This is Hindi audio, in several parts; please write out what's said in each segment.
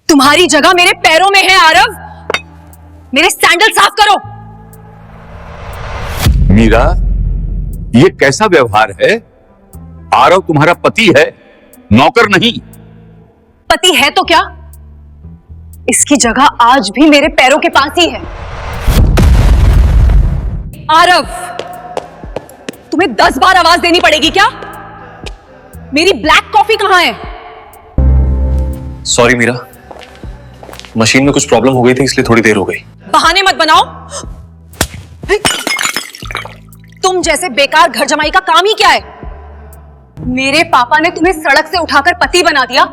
तुम्हारी जगह मेरे पैरों में है आरव। मेरे सैंडल साफ करो। मीरा, ये कैसा व्यवहार है? आरव तुम्हारा पति है, नौकर नहीं। पति है तो क्या, इसकी जगह आज भी मेरे पैरों के पास ही है। आरव, तुम्हें 10 बार आवाज देनी पड़ेगी क्या? मेरी ब्लैक कॉफी कहां है? सॉरी मीरा, मशीन में कुछ प्रॉब्लम हो गई थी इसलिए थोड़ी देर हो गई। बहाने मत बनाओ। तुम जैसे बेकार घर जमाई का काम ही क्या है? मेरे पापा ने तुम्हें सड़क से उठाकर पति बना दिया,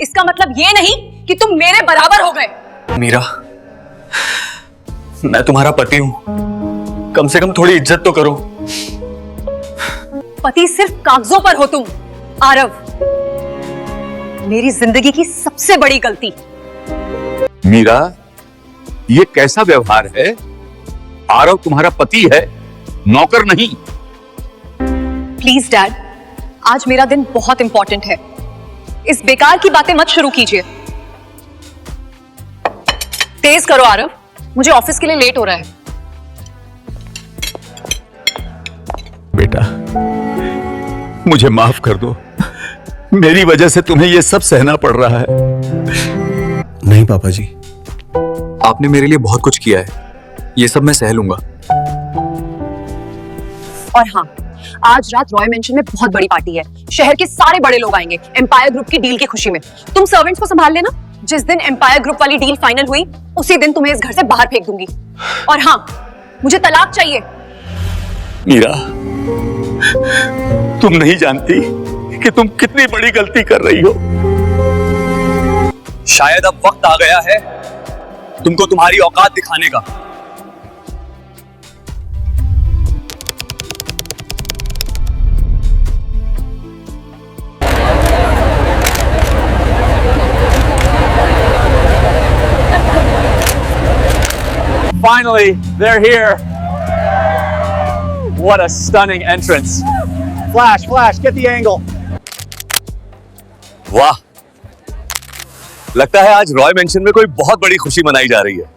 इसका मतलब ये नहीं कि तुम मेरे बराबर हो गए। मीरा, मैं तुम्हारा पति हूं, कम से कम थोड़ी इज्जत तो करो। पति सिर्फ कागजों पर हो तुम आरव। मेरी जिंदगी की सबसे बड़ी गलती। मीरा, ये कैसा व्यवहार है? आरव तुम्हारा पति है, नौकर नहीं। प्लीज डैड, आज मेरा दिन बहुत इंपॉर्टेंट है। इस बेकार की बातें मत शुरू कीजिए। तेज करो आरव, मुझे ऑफिस के लिए लेट हो रहा है। बेटा, मुझे माफ कर दो, मेरी वजह से तुम्हें यह सब सहना पड़ रहा है। नहीं पापा जी, आपने मेरे लिए बहुत कुछ किया है, ये सब मैं सह लूंगा। और हाँ, आज रात रॉय मेंशन में बहुत बड़ी पार्टी है। शहर के सारे बड़े लोग आएंगे एम्पायर ग्रुप की डील की खुशी में। तुम सर्वेंट्स को संभाल लेना। जिस दिन एम्पायर ग्रुप वाली डील फाइनल हुई, उसी दिन तुम्हें इस घर से बाहर फेंक दूंगी। और हाँ, मुझे तलाक चाहिए। मीरा, तुम नहीं जानती कि तुम कितनी बड़ी गलती कर रही हो। शायद अब वक्त आ गया है तुमको तुम्हारी औकात दिखाने का। Finally, they're here. What a stunning entrance. Flash, flash, get the angle. वाह, लगता है आज रॉय मेंशन में कोई बहुत बड़ी खुशी मनाई जा रही है।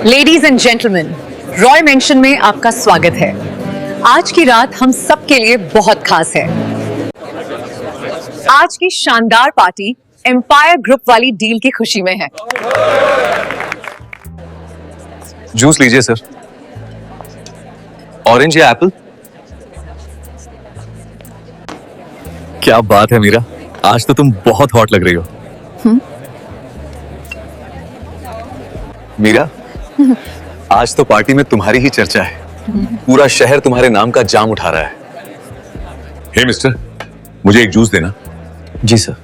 Ladies and gentleman, Roy mention में आपका स्वागत है। आज की रात हम सबके लिए बहुत खास है। आज की शानदार पार्टी एम्पायर ग्रुप वाली डील की खुशी में है। जूस लीजिए सर। ऑरेंज या एप्पल? क्या बात है मीरा, आज तो तुम बहुत हॉट लग रही हो। मीरा, आज तो पार्टी में तुम्हारी ही चर्चा है। पूरा शहर तुम्हारे नाम का जाम उठा रहा है। हे मिस्टर, मुझे एक जूस देना। जी सर।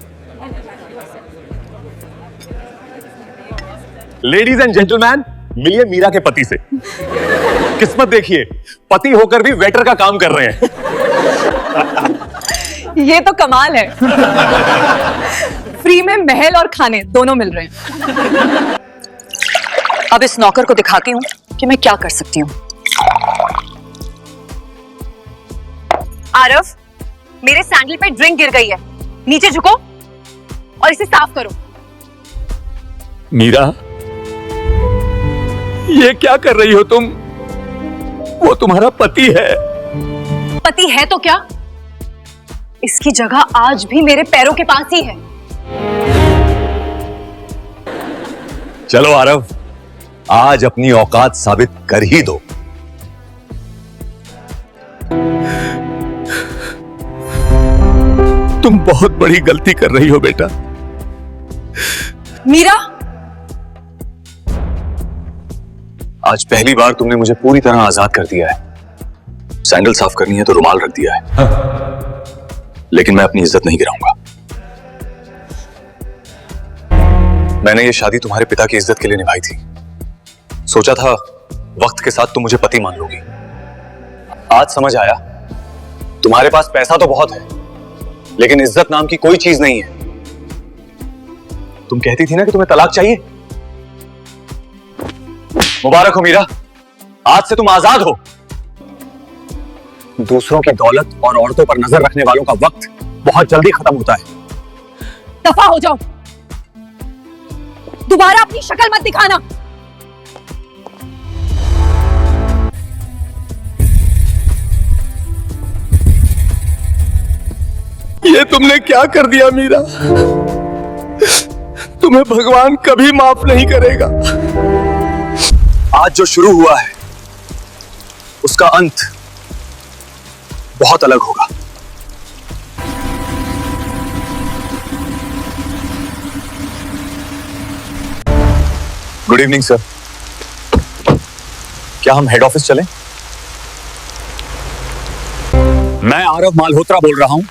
लेडीज एंड जेंटलमैन, मिलिए मीरा के पति से। किस्मत देखिए, पति होकर भी वेटर का काम कर रहे हैं। ये तो कमाल है। फ्री में महल और खाने दोनों मिल रहे हैं। अब इस नौकर को दिखाती हूँ कि मैं क्या कर सकती हूँ। आरव, मेरे सैंडल पे ड्रिंक गिर गई है, नीचे झुको और इसे साफ करो। मीरा, ये क्या कर रही हो तुम? वो तुम्हारा पति है। पति है तो क्या, इसकी जगह आज भी मेरे पैरों के पास ही है। चलो आरव, आज अपनी औकात साबित कर ही दो। तुम बहुत बड़ी गलती कर रही हो बेटा। मीरा, आज पहली बार तुमने मुझे पूरी तरह आजाद कर दिया है। सैंडल साफ करनी है तो रुमाल रख दिया है। लेकिन मैं अपनी इज्जत नहीं गिराऊंगा। मैंने ये शादी तुम्हारे पिता की इज्जत के लिए निभाई थी। सोचा था वक्त के साथ तुम मुझे पति मान लोगी। आज समझ आया, तुम्हारे पास पैसा तो बहुत है, लेकिन इज्जत नाम की कोई चीज नहीं है। तुम कहती थी ना कि तुम्हें तलाक चाहिए। मुबारक हो मीरा, आज से तुम आजाद हो। दूसरों की दौलत और औरतों पर नजर रखने वालों का वक्त बहुत जल्दी खत्म होता है। दफा हो जाओ, दोबारा अपनी शक्ल मत दिखाना। ये तुमने क्या कर दिया मीरा? तुम्हें भगवान कभी माफ नहीं करेगा। आज जो शुरू हुआ है उसका अंत बहुत अलग होगा। गुड इवनिंग सर, क्या हम हेड ऑफिस चलें? मैं आरव मालहोत्रा बोल रहा हूं।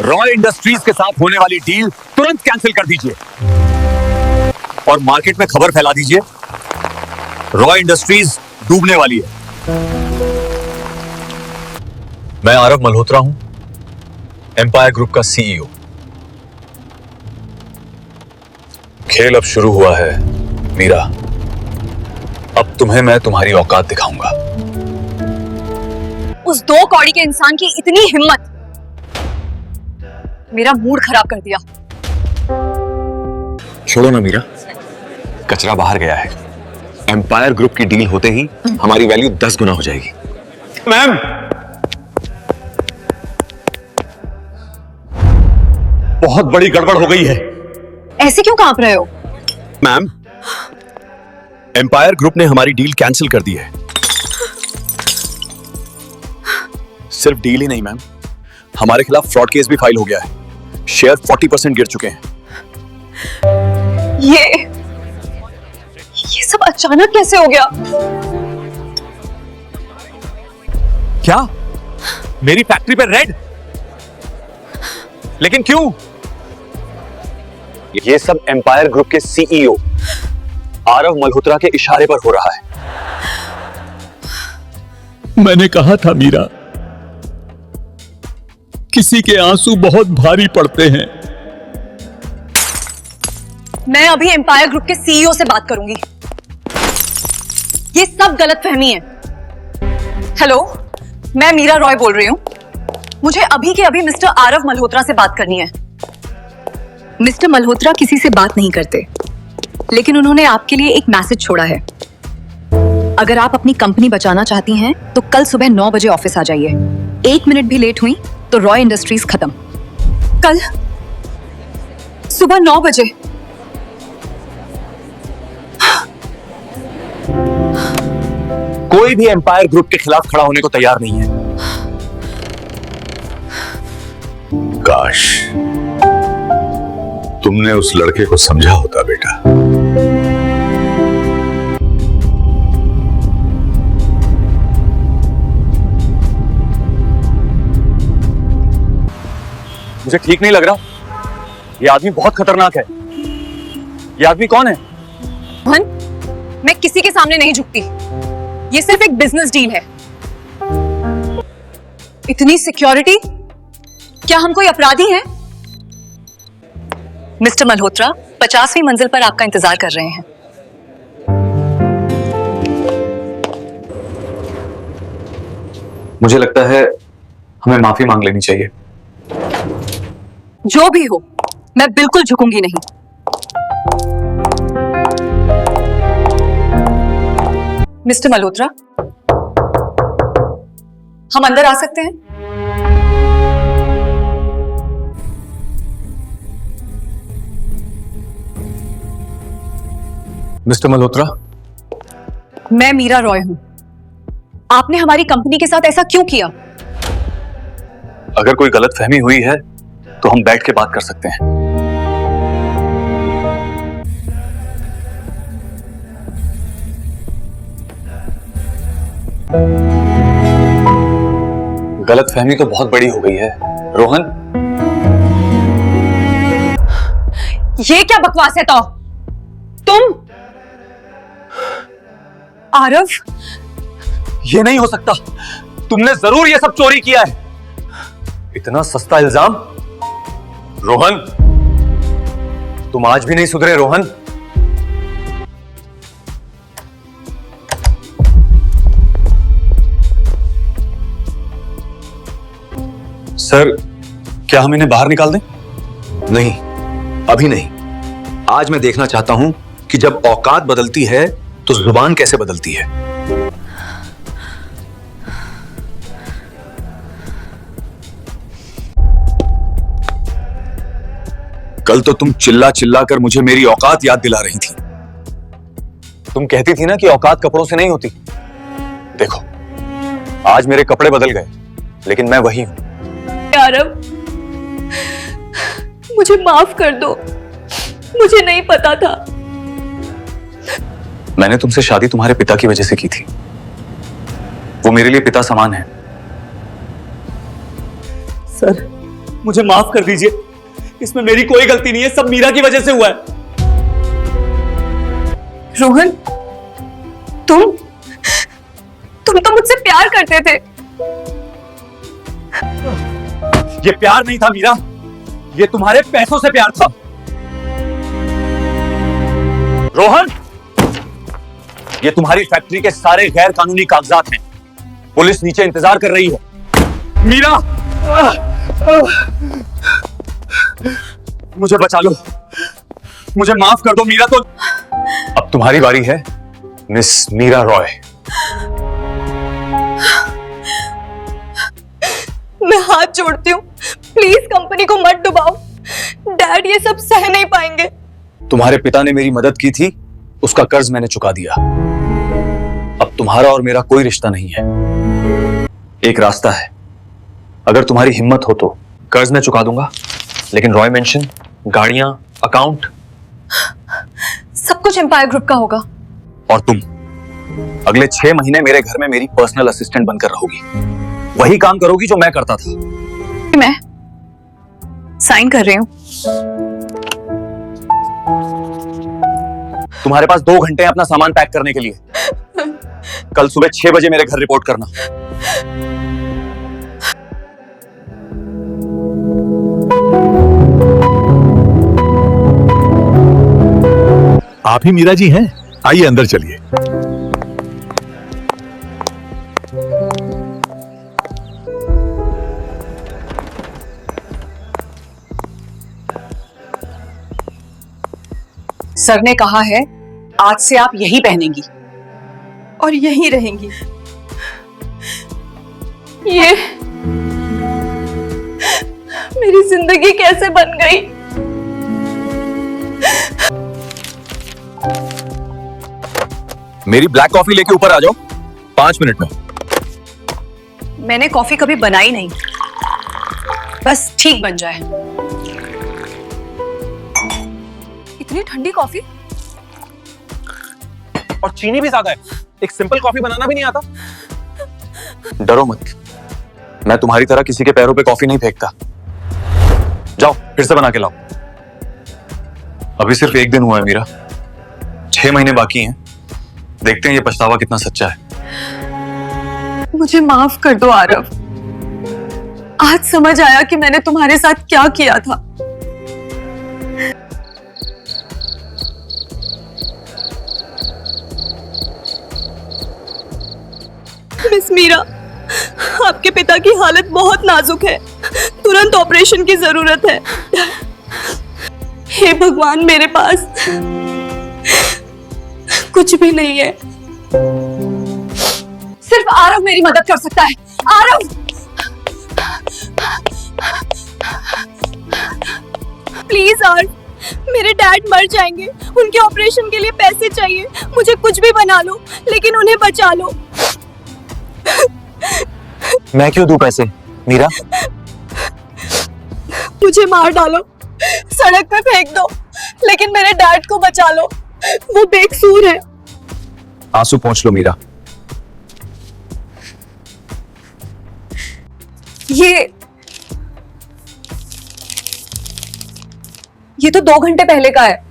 रॉय इंडस्ट्रीज के साथ होने वाली डील तुरंत कैंसिल कर दीजिए और मार्केट में खबर फैला दीजिए रॉय इंडस्ट्रीज डूबने वाली है। मैं आरव मल्होत्रा हूं, एम्पायर ग्रुप का सीईओ। खेल अब शुरू हुआ है मीरा, अब तुम्हें मैं तुम्हारी औकात दिखाऊंगा। उस दो कौड़ी के इंसान की इतनी हिम्मत, मेरा मूड खराब कर दिया। छोड़ो ना मीरा, कचरा बाहर गया है। एम्पायर ग्रुप की डील होते ही हमारी वैल्यू 10 गुना हो जाएगी। मैम, बहुत बड़ी गड़बड़ हो गई है। ऐसे क्यों कांप रहे हो? मैम, एम्पायर ग्रुप ने हमारी डील कैंसिल कर दी है। सिर्फ डील ही नहीं मैम, हमारे खिलाफ फ्रॉड केस भी फाइल हो गया है। शेयर 40% गिर चुके हैं। ये सब अचानक कैसे हो गया? क्या मेरी फैक्ट्री पे रेड? लेकिन क्यों? ये सब एम्पायर ग्रुप के सीईओ आरव मल्होत्रा के इशारे पर हो रहा है। मैंने कहा था मीरा, किसी के आंसू बहुत भारी पड़ते हैं। मैं अभी एम्पायर ग्रुप के सीईओ से बात करूंगी। ये सब गलतफहमी है। हेलो, मैं मीरा रॉय बोल रही हूं। मुझे अभी के अभी मिस्टर आरव मल्होत्रा से बात करनी है। मिस्टर मल्होत्रा किसी से बात नहीं करते, लेकिन उन्होंने आपके लिए एक मैसेज छोड़ा है। अगर आप अपनी कंपनी बचाना चाहती हैं तो कल सुबह 9 बजे ऑफिस आ जाइए। 1 मिनट भी लेट हुई तो रॉय इंडस्ट्रीज खत्म। कल सुबह 9 बजे। कोई भी एम्पायर ग्रुप के खिलाफ खड़ा होने को तैयार नहीं है। काश तुमने उस लड़के को समझा होता बेटा। मुझे ठीक नहीं लग रहा। ये आदमी बहुत खतरनाक है। ये आदमी कौन है? मोहन, मैं किसी के सामने नहीं झुकती। ये सिर्फ एक बिजनेस डील है। इतनी सिक्योरिटी? क्या हम कोई अपराधी हैं? मिस्टर मल्होत्रा 50वीं मंजिल पर आपका इंतजार कर रहे हैं। मुझे लगता है हमें माफी मांग लेनी चाहिए। जो भी हो, मैं बिल्कुल झुकूंगी नहीं। मिस्टर मल्होत्रा, हम अंदर आ सकते हैं? मिस्टर मल्होत्रा, मैं मीरा रॉय हूं। आपने हमारी कंपनी के साथ ऐसा क्यों किया? अगर कोई गलतफहमी हुई है तो हम बैठ के बात कर सकते हैं। गलतफहमी तो बहुत बड़ी हो गई है रोहन। ये क्या बकवास है? तो तुम आरव? ये नहीं हो सकता। तुमने जरूर ये सब चोरी किया है। इतना सस्ता इल्जाम। रोहन, तुम आज भी नहीं सुधरे रोहन। सर, क्या हम इन्हें बाहर निकाल दें? नहीं, अभी नहीं। आज मैं देखना चाहता हूं कि जब औकात बदलती है तो जुबान कैसे बदलती है। कल तो तुम चिल्ला चिल्ला कर मुझे मेरी औकात याद दिला रही थी। तुम कहती थी ना कि औकात कपड़ों से नहीं होती। देखो, आज मेरे कपड़े बदल गए, लेकिन मैं वही हूं। आरव, मुझे माफ कर दो, मुझे नहीं पता था। मैंने तुमसे शादी तुम्हारे पिता की वजह से की थी। वो मेरे लिए पिता समान है। सर, मुझे माफ कर दीजिए, इसमें मेरी कोई गलती नहीं है, सब मीरा की वजह से हुआ है। रोहन, तुम तो मुझसे प्यार करते थे। ये प्यार नहीं था मीरा, ये तुम्हारे पैसों से प्यार था। रोहन, ये तुम्हारी फैक्ट्री के सारे गैर कानूनी कागजात हैं। पुलिस नीचे इंतजार कर रही है। मीरा, मुझे बचा लो, मुझे माफ कर दो मीरा। तो अब तुम्हारी बारी है, मिस मीरा रॉय। मैं हाथ जोड़ती हूँ, प्लीज कंपनी को मत डुबाओ। डैड ये सब सह नहीं पाएंगे। तुम्हारे पिता ने मेरी मदद की थी, उसका कर्ज मैंने चुका दिया। अब तुम्हारा और मेरा कोई रिश्ता नहीं है। एक रास्ता है, अगर तुम्हारी हिम्मत हो तो कर्ज मैं चुका दूंगा, लेकिन रॉय मेंशन, गाड़ियां, अकाउंट, सब कुछ एम्पायर ग्रुप का होगा। और तुम अगले 6 महीने मेरे घर में मेरी पर्सनल असिस्टेंट बनकर रहोगी। वही काम करोगी जो मैं करता था। मैं साइन कर रही हूँ। तुम्हारे पास 2 घंटे हैं अपना सामान पैक करने के लिए। कल सुबह 6 बजे मेरे घर रिपोर्ट करना। आप ही मीरा जी हैं? आइए अंदर चलिए। सर ने कहा है आज से आप यही पहनेंगी और यहीं रहेंगी। ये मेरी जिंदगी कैसे बन गई? मेरी ब्लैक कॉफी लेके ऊपर आ जाओ 5 मिनट में। मैंने कॉफी कभी बनाई नहीं, बस ठीक बन जाए। इतनी ठंडी कॉफी और चीनी भी ज्यादा है। एक सिंपल कॉफी बनाना भी नहीं आता। डरो मत, मैं तुम्हारी तरह किसी के पैरों पे कॉफी नहीं फेंकता। जाओ फिर से बना के लाओ। अभी सिर्फ 1 दिन हुआ है मीरा, 6 महीने बाकी हैं। देखते हैं ये पछतावा कितना सच्चा है। मुझे माफ कर दो आरव, आज समझ आया कि मैंने तुम्हारे साथ क्या किया था। मिस मीरा, आपके पिता की हालत बहुत नाजुक है, तुरंत ऑपरेशन की जरूरत है। हे भगवान, मेरे पास कुछ भी नहीं है। सिर्फ आरव मेरी मदद कर सकता है। आरव, प्लीज आरव, मेरे डैड मर जाएंगे, उनके ऑपरेशन के लिए पैसे चाहिए। मुझे कुछ भी बना लो, लेकिन उन्हें बचा लो। मैं क्यों दूं पैसे मीरा? मुझे मार डालो, सड़क पे फेंक दो, लेकिन मेरे डैड को बचा लो, वो बेकसूर है। आंसू पोंछ लो मीरा। ये तो 2 घंटे पहले का है।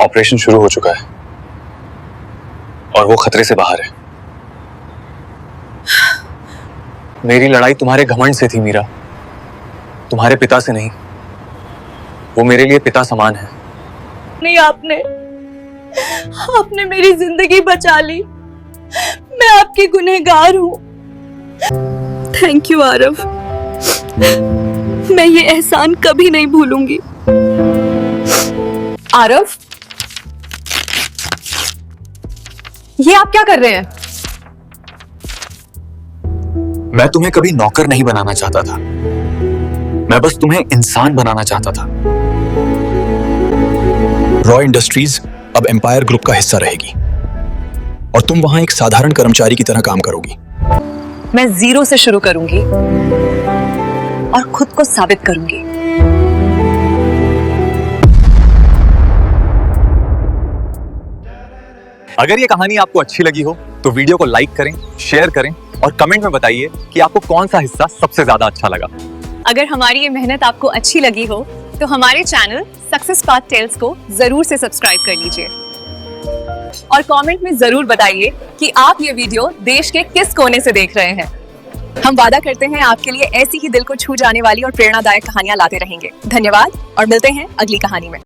ऑपरेशन शुरू हो चुका है और वो खतरे से बाहर है। मेरी लड़ाई तुम्हारे घमंड से थी मीरा, तुम्हारे पिता से नहीं। वो मेरे लिए पिता समान है। नहीं, आपने मेरी जिंदगी बचा ली। मैं आपकी गुनहगार हूँ। थैंक यू आरव, मैं ये एहसान कभी नहीं भूलूंगी। आरव, ये आप क्या कर रहे हैं? मैं तुम्हें कभी नौकर नहीं बनाना चाहता था, मैं बस तुम्हें इंसान बनाना चाहता था। रॉय इंडस्ट्रीज अब एम्पायर ग्रुप का हिस्सा रहेगी और तुम वहां एक साधारण कर्मचारी की तरह काम करोगी। मैं जीरो से शुरू करूंगी और खुद को साबित करूंगी। अगर ये कहानी आपको अच्छी लगी हो तो वीडियो को लाइक करें, शेयर करें और कमेंट में बताइए कि आपको कौन सा हिस्सा सबसे ज्यादा अच्छा लगा। अगर हमारी ये मेहनत आपको अच्छी लगी हो तो हमारे चैनल सक्सेस पाथ टेल्स को जरूर से सब्सक्राइब कर लीजिए और कमेंट में जरूर बताइए कि आप ये वीडियो देश के किस कोने से देख रहे हैं। हम वादा करते हैं आपके लिए ऐसी ही दिल को छू जाने वाली और प्रेरणादायक कहानियां लाते रहेंगे। धन्यवाद और मिलते हैं अगली कहानी में।